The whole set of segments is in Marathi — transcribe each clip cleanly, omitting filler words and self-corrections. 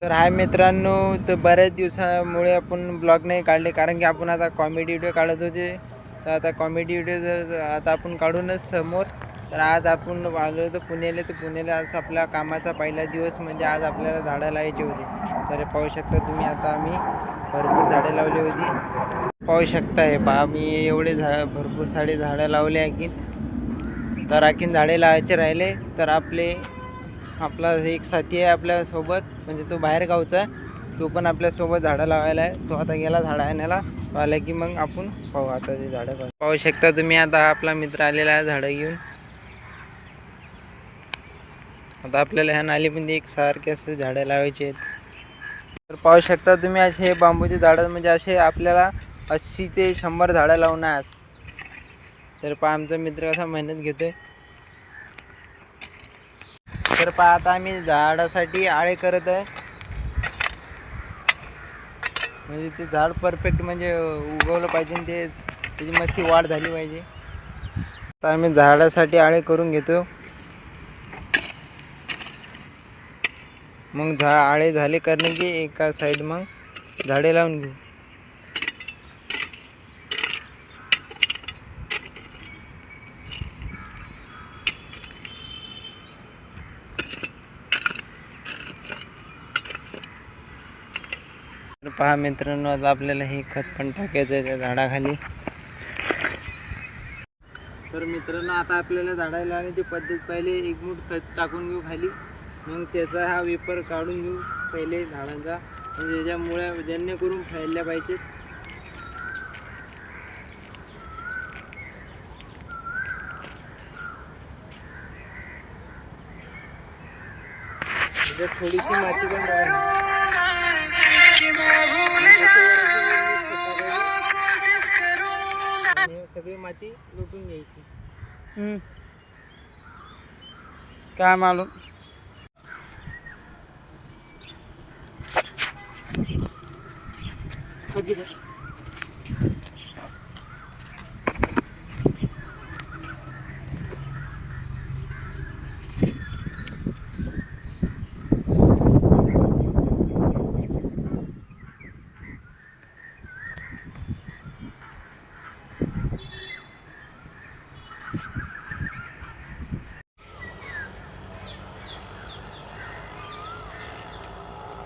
तर हाय मित्रांनो, तर बऱ्याच दिवसामुळे आपण ब्लॉग नाही काढले कारण की आपण आता कॉमेडी व्हिडिओ काढत होते. तर आता कॉमेडी व्हिडिओ जर आता आपण काढूनच समोर. तर आज आपण आलो होतो पुण्याला. तर पुण्याला आज आपल्या कामाचा पहिला दिवस म्हणजे आज आपल्याला झाडं लावायची होती. तर पाहू शकता तुम्ही, आता आम्ही भरपूर झाडे लावली होती. पाहू शकताय पहा, मी एवढे भरपूर सारे झाडं लावले आणखीन. तर आणखीन झाडे लावायचे राहिले. तर आपला एक साथी आहे आपल्यासोबत, म्हणजे तो बाहेर गावचा, तो पण आपल्यासोबत झाडं लावायला आहे. तो आता गेला झाडं आणायला. तो आला की मग आपण पाहू आता ते झाडं. पाहू शकता तुम्ही, आता आपला मित्र आलेला आहे झाडं घेऊन. आता आपल्याला ह्या नालीमध्ये एक सारखे असे झाडं लावायचे आहेत. तर पाहू शकता तुम्ही, असे हे बांबूचे झाडं म्हणजे असे आपल्याला 80 ते 100 झाडं लावणार. तर पहा आमचा मित्र कसा मेहनत घेतोय. तर पहा आता आम्ही झाडासाठी आळे करत आहे, म्हणजे ते झाड परफेक्ट म्हणजे उगवलं पाहिजे, ते त्याची मस्त वाढ झाली पाहिजे. तर आम्ही झाडासाठी आळे करून घेतो. मग आळे झाले करणे की एका साईड मग झाडे लावून घेऊ. तर पहा मित्रांनो, आता आपल्याला हे खत पण टाकायचं आहे त्या झाडाखाली. तर मित्रांनो, आता आपल्याला झाडाला लावण्याची पद्धत, पहिले एक मूठ खत टाकून घेऊ खाली. मग त्याचा हा वेपर काढून घेऊ पहिले झाडांचा, म्हणजे त्याच्यामुळे जेणेकरून फैलल्या पाहिजेत. थोडीशी माती पण सगळी माती लुटून घ्यायची. काय मालूम.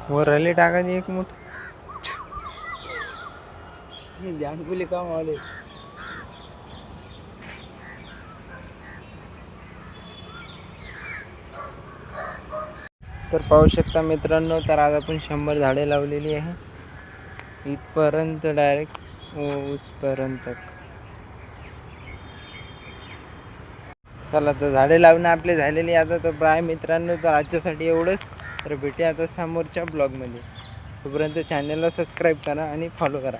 वर रली टाकायची एक मूठ. जानकुली काम आले. तर पाहू शकता मित्रांनो, तर आज आपण 100 झाडे लावलेली आहे, इथपर्यंत डायरेक्ट उसपर्यंत. चला, तर झाडे लावणं आपले झालेली आता. तर बाय मित्रांनो, तर आजच्यासाठी एवढंच. तर भेटूया आता समोरच्या ब्लॉगमध्ये. तोपर्यंत चॅनलला सबस्क्राईब करा आणि फॉलो करा.